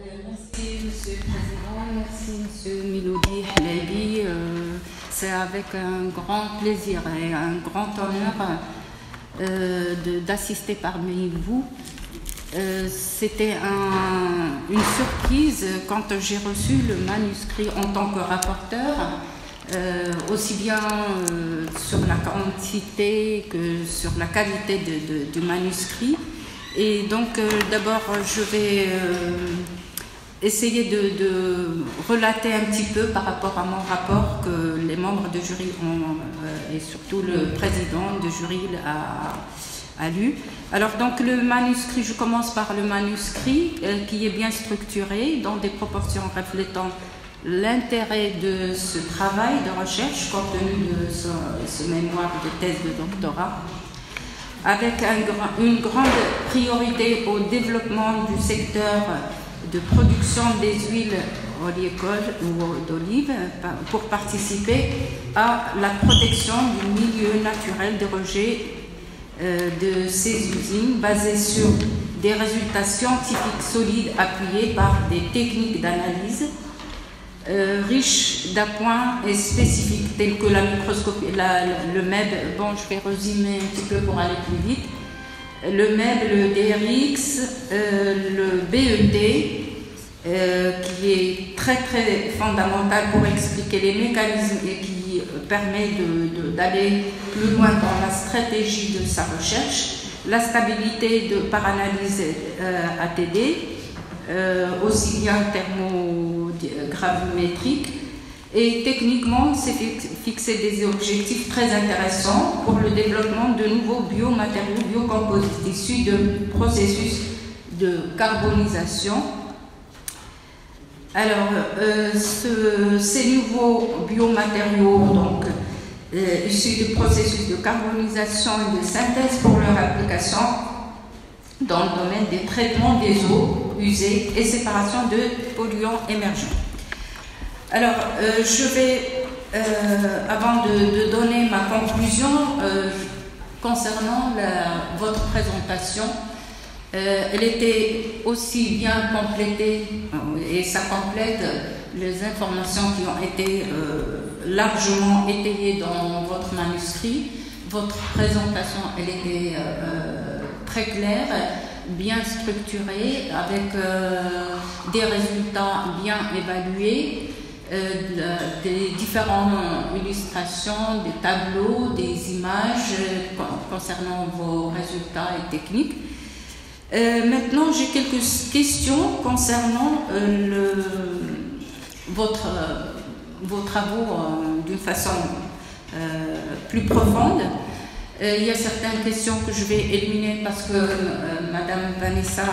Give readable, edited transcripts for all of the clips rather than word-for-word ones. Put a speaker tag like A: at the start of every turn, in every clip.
A: Merci Monsieur le Président, merci Monsieur Milodi Hlaibi. C'est avec un grand plaisir et un grand honneur d'assister parmi vous. C'était une surprise quand j'ai reçu le manuscrit en tant que rapporteur, aussi bien sur la quantité que sur la qualité du manuscrit. Et donc d'abord je vais essayer de relater un petit peu par rapport à mon rapport que les membres de jury ont, et surtout le président de jury a lu. Alors donc le manuscrit, je commence par le manuscrit qui est bien structuré dans des proportions reflétant l'intérêt de ce travail de recherche compte tenu de ce mémoire de thèse de doctorat, avec une grande priorité au développement du secteur de production des huiles oléicoles ou d'olive pour participer à la protection du milieu naturel des rejets de ces usines basées sur des résultats scientifiques solides appuyés par des techniques d'analyse riches d'appoints et spécifiques tels que la microscopie, le MEB, bon je vais résumer un petit peu pour aller plus vite, le MEB, le DRX, le BET, qui est très fondamental pour expliquer les mécanismes et qui permet d'aller plus loin dans la stratégie de sa recherche, la stabilité par analyse ATD, aussi bien thermogravimétrique, et techniquement c'est fixé des objectifs très intéressants pour le développement de nouveaux biomatériaux biocomposites issus de processus de carbonisation. Alors, ces nouveaux biomatériaux, donc, issus du processus de carbonisation et de synthèse pour leur application dans le domaine des traitements des eaux usées et séparation de polluants émergents. Alors, je vais, avant de donner ma conclusion concernant votre présentation, elle était aussi bien complétée et ça complète les informations qui ont été largement étayées dans votre manuscrit. Votre présentation, elle était très claire, bien structurée, avec des résultats bien évalués, des différentes illustrations, des tableaux, des images concernant vos résultats et techniques. Maintenant, j'ai quelques questions concernant vos travaux d'une façon plus profonde. Il y a certaines questions que je vais éliminer parce que Madame Vanessa,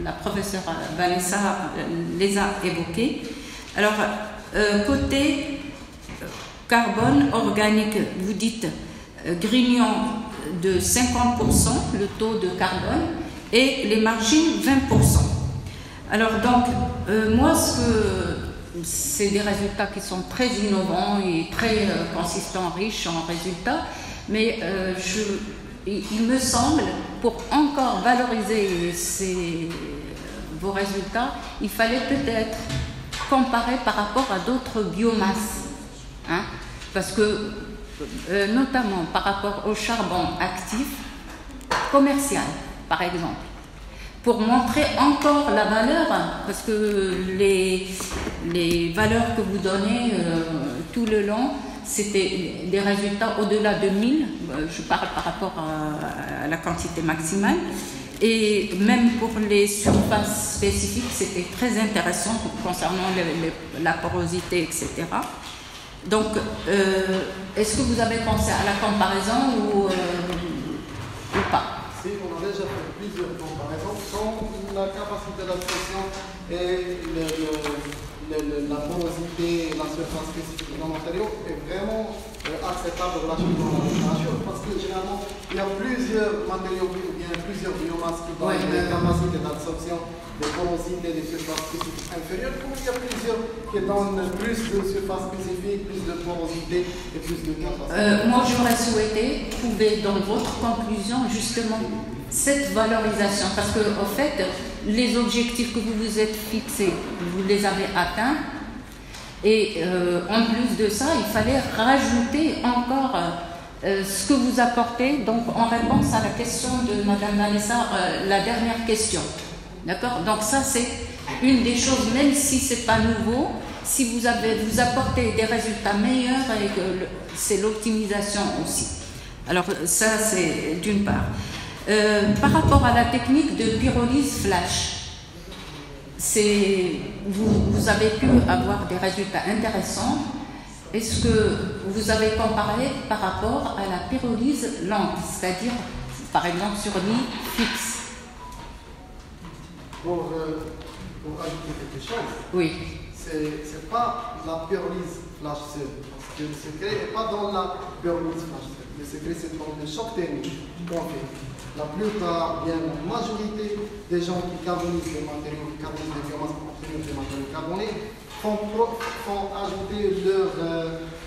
A: la professeure Vanessa les a évoquées. Alors, côté carbone organique, vous dites grignon de 50%, le taux de carbone, et les margines 20%. Alors donc, moi, c'est des résultats qui sont très innovants et très consistants, riches en résultats, mais il me semble, pour encore valoriser vos résultats, il fallait peut-être comparer par rapport à d'autres biomasses, hein, parce que notamment par rapport au charbon actif commercial, par exemple, pour montrer encore la valeur, parce que les valeurs que vous donnez tout le long, c'était des résultats au-delà de 1000, je parle par rapport à la quantité maximale, et même pour les surfaces spécifiques, c'était très intéressant concernant la porosité, etc. Donc, est-ce que vous avez pensé à la comparaison ou pas?
B: Si, on a déjà fait plusieurs comparaisons sans la capacité d'absorption et la porosité, la surface spécifique d'un matériau est vraiment acceptable relativement à la littérature parce que généralement il y a plusieurs matériaux ou bien plusieurs biomasses qui donnent des capacités d'absorption, de porosité, des surfaces spécifiques inférieures, ou il y a plusieurs qui donnent plus de surface spécifique, plus de porosité et plus de capacité.
A: Moi j'aurais souhaité trouver dans votre conclusion justement cette valorisation, parce que en fait, les objectifs que vous vous êtes fixés, vous les avez atteints, et en plus de ça, il fallait rajouter encore ce que vous apportez, donc en réponse à la question de Madame Vanessa, la dernière question. D'accord? Donc ça, c'est une des choses, même si ce n'est pas nouveau, si vous apportez des résultats meilleurs, et que c'est l'optimisation aussi. Alors ça, c'est d'une part. Par rapport à la technique de pyrolyse flash, vous avez pu avoir des résultats intéressants. Est-ce que vous avez comparé par rapport à la pyrolyse lente, c'est-à-dire par exemple sur lit fixe?
B: Pour ajouter quelque chose,
A: oui.
B: C'est pas la pyrolyse flash seule, parce que le secret n'est pas dans la pyrolyse flash seule. Le secret, c'est dans le choc thermique qu'on fait. La plupart, bien la majorité des gens qui carbonisent les matériaux, qui carbonisent les biomasses pour obtenir des matériaux carbonés, font ajouter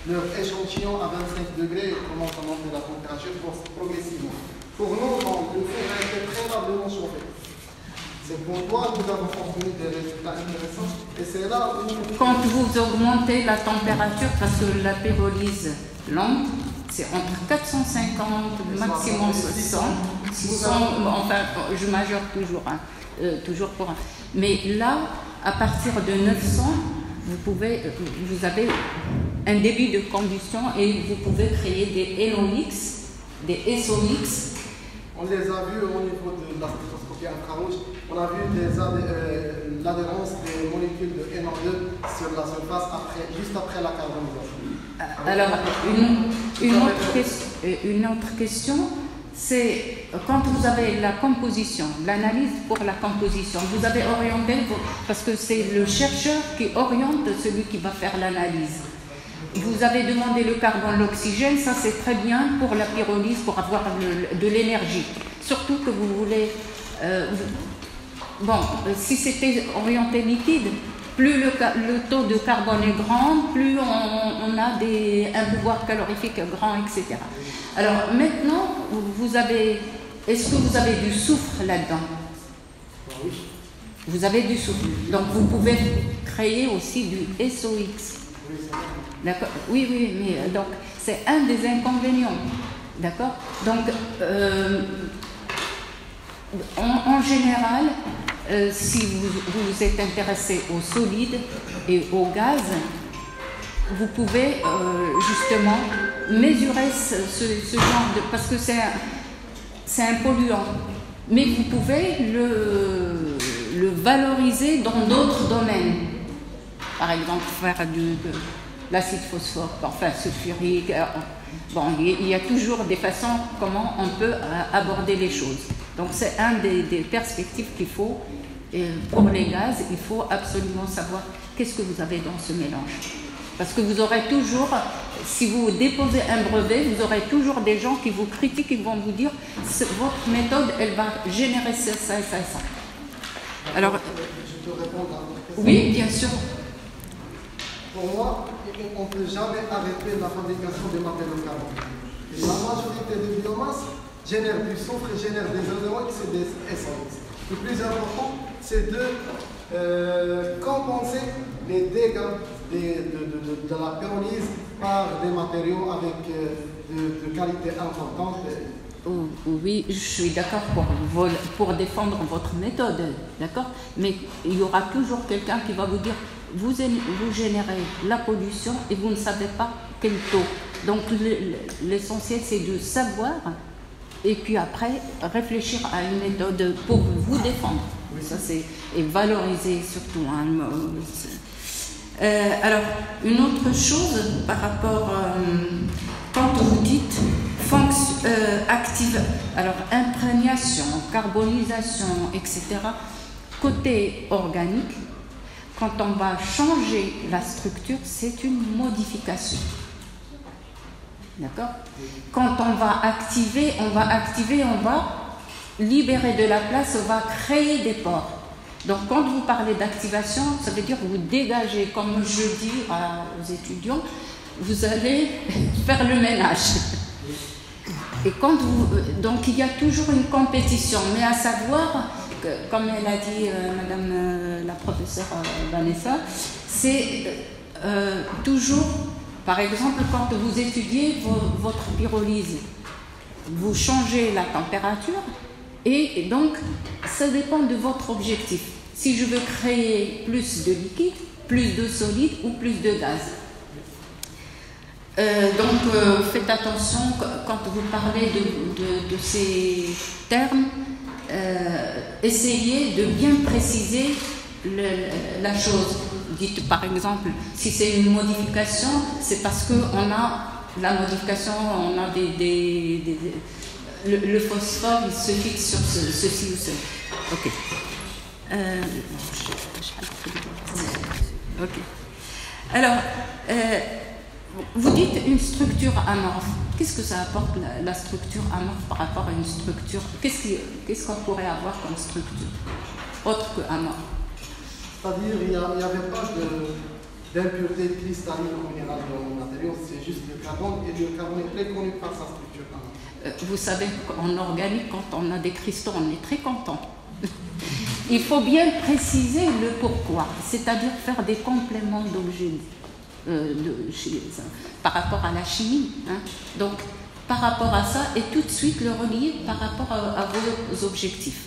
B: leur échantillon à 25 degrés et commencent à monter la température progressivement. Pour nous, le four a été préalablement chauffé. C'est pourquoi nous avons obtenu des résultats intéressants. Et c'est là où...
A: Quand vous augmentez la température, parce que la pyrolyse lente, c'est entre 450, maximum 600, enfin, je majeure toujours, hein, toujours pour un. Mais là, à partir de 900, vous avez un débit de combustion et vous pouvez créer des NOx, des SOx.
B: On les a vus au niveau de la spectroscopie infrarouge. On a vu l'adhérence des molécules de NO2 sur la surface juste après la carbonisation.
A: Alors, une autre question, c'est quand vous avez la composition, l'analyse pour la composition, vous avez orienté, parce que c'est le chercheur qui oriente celui qui va faire l'analyse. Vous avez demandé le carbone, l'oxygène, ça c'est très bien pour la pyrolyse, pour avoir de l'énergie. Surtout que vous voulez... si c'était orienté liquide, plus le taux de carbone est grand, plus on a un pouvoir calorifique grand, etc. Alors maintenant, est-ce que vous avez du soufre là-dedans?
B: Oui.
A: Vous avez du soufre. Donc vous pouvez créer aussi du SOx. D'accord? Oui, mais donc c'est un des inconvénients. D'accord? Donc en général, si vous êtes intéressé au solide et au gaz, vous pouvez justement mesurer ce genre de... parce que c'est un polluant, mais vous pouvez le valoriser dans d'autres domaines. Par exemple, faire de l'acide phosphorique, enfin sulfurique. Bon, il y a toujours des façons comment on peut aborder les choses. Donc c'est un des perspectives qu'il faut. Et pour les gaz, il faut absolument savoir qu'est-ce que vous avez dans ce mélange. Parce que vous aurez toujours, si vous déposez un brevet, vous aurez toujours des gens qui vous critiquent, qui vont vous dire votre méthode, elle va générer ça et ça et ça. Alors,
B: je peux répondre à votre question?
A: Oui, bien sûr.
B: Pour moi, on ne peut jamais arrêter la fabrication des matériaux carbone. La majorité des biomasses génèrent du soufre et génèrent des NOx et des SOx. Le plus important, c'est de compenser les dégâts de la pyrolyse par des matériaux avec de qualité importante.
A: Oui, je suis d'accord pour défendre votre méthode, d'accord? Mais il y aura toujours quelqu'un qui va vous dire vous générez la pollution et vous ne savez pas quel taux. Donc l'essentiel, c'est de savoir et puis après réfléchir à une méthode pour vous défendre. Oui. Ça, et valoriser surtout. Hein, alors, une autre chose par rapport, quand vous dites active, alors imprégnation, carbonisation, etc., côté organique, quand on va changer la structure, c'est une modification. D'accord? Quand on va activer, on va libérer de la place, on va créer des pores. Donc quand vous parlez d'activation, ça veut dire que vous dégagez, comme je dis aux étudiants, vous allez faire le ménage. Et quand donc il y a toujours une compétition, mais à savoir, que, comme elle a dit Madame la professeure Vanessa, c'est toujours, par exemple, quand vous étudiez votre pyrolyse, vous changez la température et donc ça dépend de votre objectif. Si je veux créer plus de liquide, plus de solide ou plus de gaz. Donc faites attention quand vous parlez de ces termes, essayez de bien préciser la chose. Dites par exemple, si c'est une modification, c'est parce qu'on a la modification, on a le phosphore, il se fixe sur ceci ou cela. Ok. Ok. Alors, vous dites une structure amorphe. Qu'est-ce que ça apporte la structure amorphe par rapport à une structure? Qu'est-ce qu'on pourrait avoir comme structure autre que amorphe?
B: C'est-à-dire il n'y avait pas d'impureté cristalline ou minérale dans le matériau, c'est juste le carbone, et le carbone est très connu par sa structure amorphe.
A: Vous savez qu'en organique, quand on a des cristaux, on est très content. Il faut bien préciser le pourquoi, c'est-à-dire faire des compléments d'objets par rapport à la chimie. Hein. Donc, par rapport à ça, et tout de suite le relier par rapport à vos objectifs.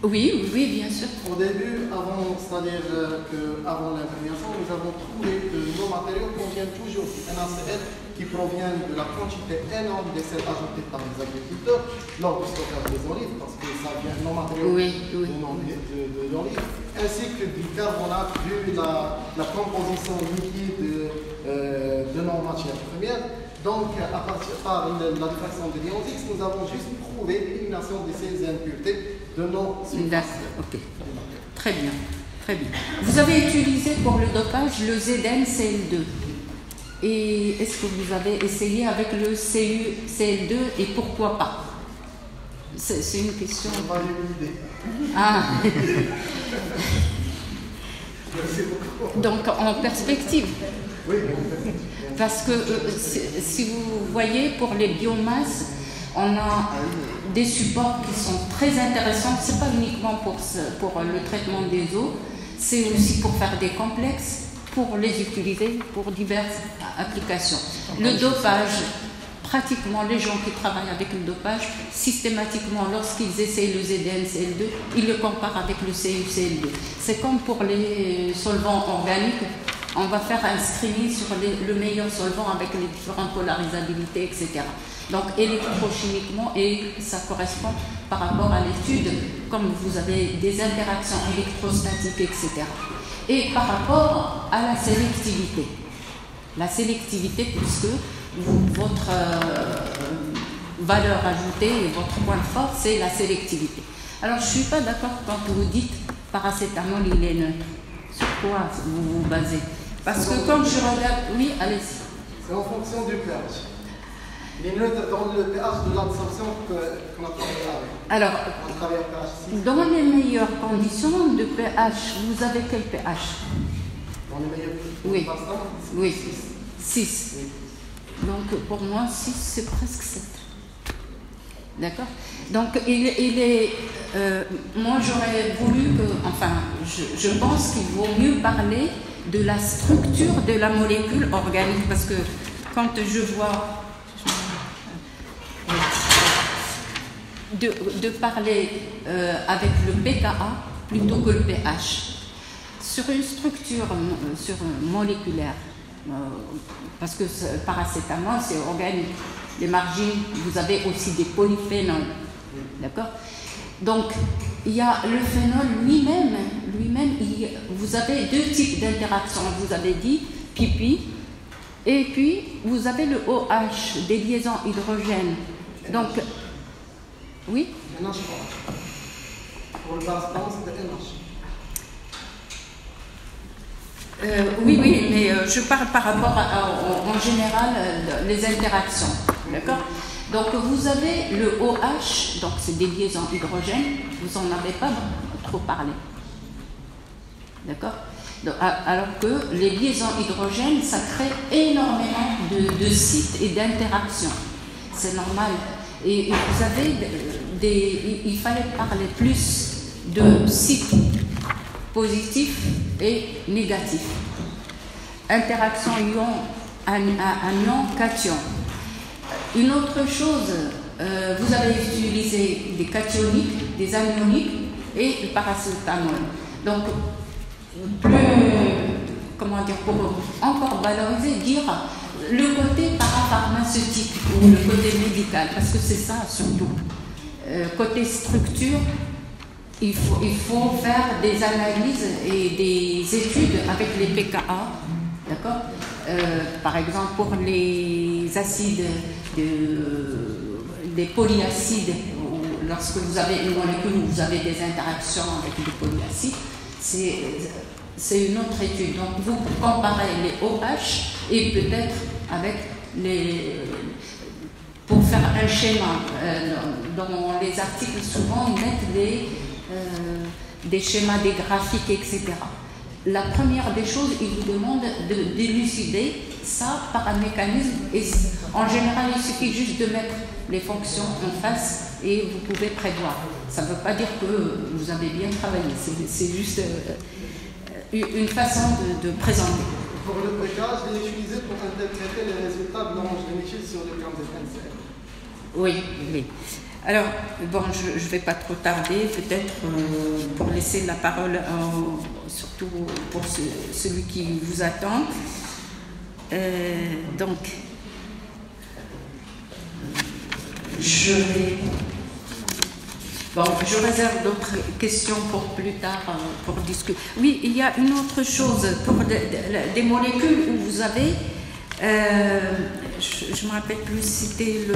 A: Oui, bien sûr.
B: Au début, c'est-à-dire qu'avant l'imprégnation, nous avons trouvé que nos matériaux contiennent toujours du NaCl qui provient de la quantité énorme des sels ajoutés par les agriculteurs lors du stockage des olives, parce que ça vient nos matériaux de l'olive, ainsi que du carbonate vu la composition liquide de nos matières premières. Donc, à partir de la diffraction de l'ion X, nous avons juste prouvé l'élimination de ces impuretés de nos substances.
A: Ok. Très bien, très bien. Vous avez utilisé pour le dopage le ZnCl2. Et est-ce que vous avez essayé avec le CuCl2 et pourquoi pas? C'est une question.
B: Je n'ai pas eu l'idée.
A: Ah. Donc en perspective.
B: Oui.
A: Parce que si vous voyez, pour les biomasses, on a des supports qui sont très intéressants. Ce n'est pas uniquement pour le traitement des eaux, c'est aussi pour faire des complexes, pour les utiliser pour diverses applications. Le dopage, pratiquement les gens qui travaillent avec le dopage, systématiquement, lorsqu'ils essayent le ZnCl2, ils le comparent avec le CuCl2. C'est comme pour les solvants organiques. On va faire un screening sur le meilleur solvant avec les différentes polarisabilités, etc. Donc électrochimiquement, et ça correspond par rapport à l'étude, comme vous avez des interactions électrostatiques, etc. Et par rapport à la sélectivité. La sélectivité, puisque votre valeur ajoutée et votre point fort, c'est la sélectivité. Alors je ne suis pas d'accord quand vous dites paracétamol, il est neutre. Sur quoi vous vous basez? Parce que quand je regarde... Oui, allez-y.
B: C'est en fonction du pH. Il est neutre dans le pH de l'absorption qu'on a travaillé avec.
A: Alors,
B: on travaille à pH 6.
A: Dans les meilleures conditions de pH, vous avez quel pH?
B: Dans les meilleures conditions,
A: oui. 6. Oui. Donc pour moi, 6, c'est presque 7. D'accord? Donc moi j'aurais voulu que, enfin, je pense qu'il vaut mieux parler de la structure de la molécule organique, parce que quand je vois de parler avec le pKa plutôt que le pH sur une structure moléculaire, parce que paracétamol c'est organique, les margines, vous avez aussi des polyphénols, d'accord? Donc il y a le phénol lui-même, vous avez deux types d'interactions, vous avez dit pipi, et puis vous avez le OH, des liaisons hydrogènes. Donc, oui?
B: NH. Pour le paracétamol, c'est NH.
A: Oui, mais je parle par rapport en général les interactions, d'accord? Donc vous avez le OH, donc c'est des liaisons hydrogènes, vous n'en avez pas trop parlé, d'accord? Alors que les liaisons hydrogènes, ça crée énormément de sites et d'interactions. C'est normal. Et vous avez il fallait parler plus de sites positifs et négatifs. Interaction ion, cation. Une autre chose, vous avez utilisé des cationiques, des anioniques et le paracétamol. Donc, comment dire, pour encore valoriser, dire le côté parapharmaceutique ou le côté médical, parce que c'est ça surtout. Côté structure, il faut faire des analyses et des études avec les PKA, d'accord. Par exemple, pour les acides, des polyacides, lorsque vous avez une molécule où vous avez des interactions avec des polyacides, c'est une autre étude. Donc, vous comparez les OH et peut-être avec pour faire un schéma. Dans les articles, souvent, ils mettent des schémas, des graphiques, etc. La première des choses, ils vous demandent d'élucider ça par un mécanisme. Et en général, il suffit juste de mettre les fonctions en face et vous pouvez prévoir. Ça ne veut pas dire que vous avez bien travaillé, c'est juste une façon de présenter.
B: Pour le PK, je l'ai utilisé pour interpréter les résultats de l'étude sur le camp des cancers.
A: Oui, oui. Alors, bon, je ne vais pas trop tarder, peut-être pour laisser la parole, surtout pour celui qui vous attend. Donc, je réserve d'autres questions pour plus tard, pour discuter. Oui, il y a une autre chose, pour des molécules où vous avez... je ne me rappelle plus si c'était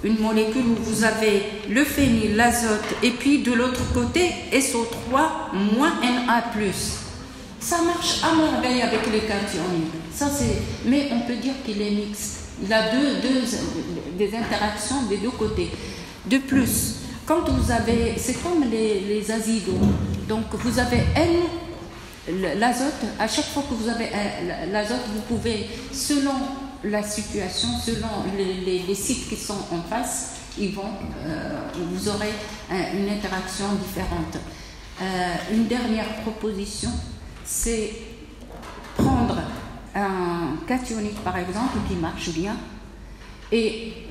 A: une molécule où vous avez le phényl, l'azote, et puis de l'autre côté, SO3 moins Na+. Ça marche à merveille avec les cations. Mais on peut dire qu'il est mixte. Il a des interactions des deux côtés. De plus, quand vous avez, c'est comme les azidos, donc vous avez l'azote, à chaque fois que vous avez l'azote, vous pouvez, selon la situation, selon les sites qui sont en face, vous aurez une interaction différente. Une dernière proposition, c'est prendre un cationique par exemple qui marche bien et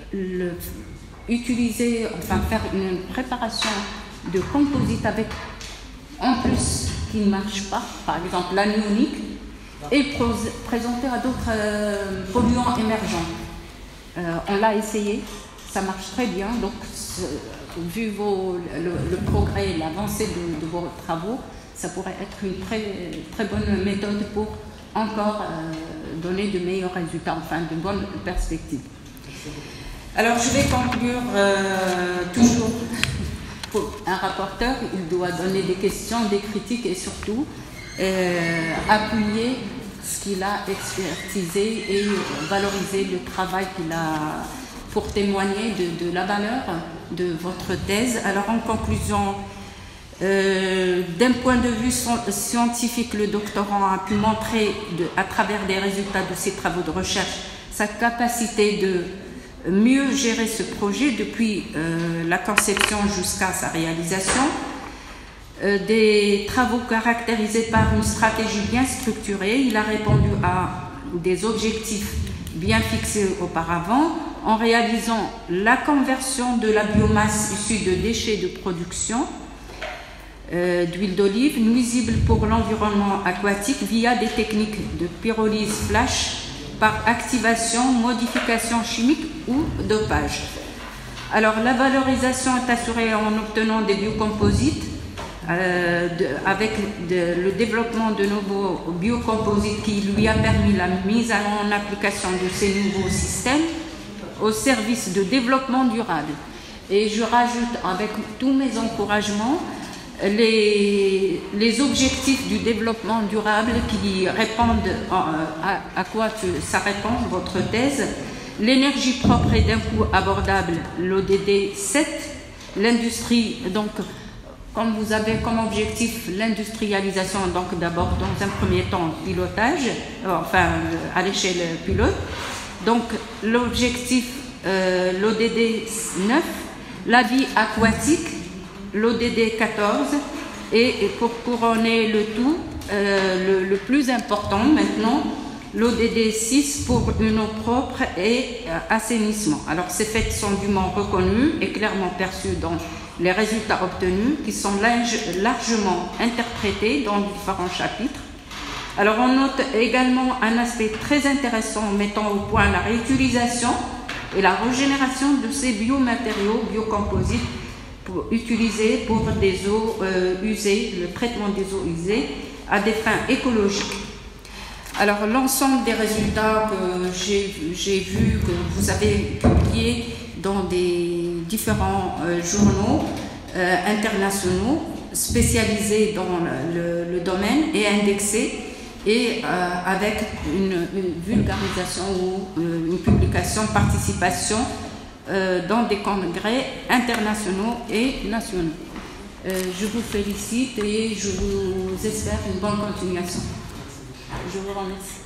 A: faire une préparation de composite avec en plus qui ne marche pas, par exemple l'anionique, et présenter à d'autres polluants émergents. On l'a essayé, ça marche très bien, donc vu le progrès, l'avancée de vos travaux, ça pourrait être une très bonne méthode pour encore donner de meilleurs résultats, enfin de bonnes perspectives. Alors je vais conclure toujours. Pour un rapporteur, il doit donner des questions, des critiques et surtout appuyer ce qu'il a expertisé et valoriser le travail qu'il a pour témoigner de la valeur de votre thèse. Alors en conclusion, d'un point de vue scientifique, le doctorant a pu montrer à travers des résultats de ses travaux de recherche sa capacité de mieux gérer ce projet depuis la conception jusqu'à sa réalisation. Des travaux caractérisés par une stratégie bien structurée. Il a répondu à des objectifs bien fixés auparavant en réalisant la conversion de la biomasse issue de déchets de production d'huile d'olive nuisible pour l'environnement aquatique via des techniques de pyrolyse flash par activation, modification chimique ou dopage. Alors la valorisation est assurée en obtenant des biocomposites avec le développement de nouveaux biocomposites qui lui a permis la mise en application de ces nouveaux systèmes au service de développement durable. Et je rajoute avec tous mes encouragements les objectifs du développement durable qui répondent à quoi ça répond, votre thèse, l'énergie propre et d'un coût abordable, l'ODD 7, l'industrie, donc Comme vous avez comme objectif l'industrialisation, donc d'abord dans un premier temps pilotage, à l'échelle pilote. Donc l'objectif, l'ODD 9, la vie aquatique, l'ODD 14, et pour couronner le tout, le plus important maintenant, l'ODD 6 pour une eau propre et assainissement. Alors ces faits sont dûment reconnus et clairement perçus dans les résultats obtenus qui sont largement interprétés dans différents chapitres. Alors on note également un aspect très intéressant mettant au point la réutilisation et la régénération de ces biomatériaux biocomposites utilisés pour des eaux usées, le traitement des eaux usées à des fins écologiques. Alors l'ensemble des résultats que j'ai vus, que vous avez publiés dans des différents journaux internationaux spécialisés dans le domaine et indexés, et avec une vulgarisation ou une publication, participation dans des congrès internationaux et nationaux. Je vous félicite et je vous espère une bonne continuation. Je vous remercie.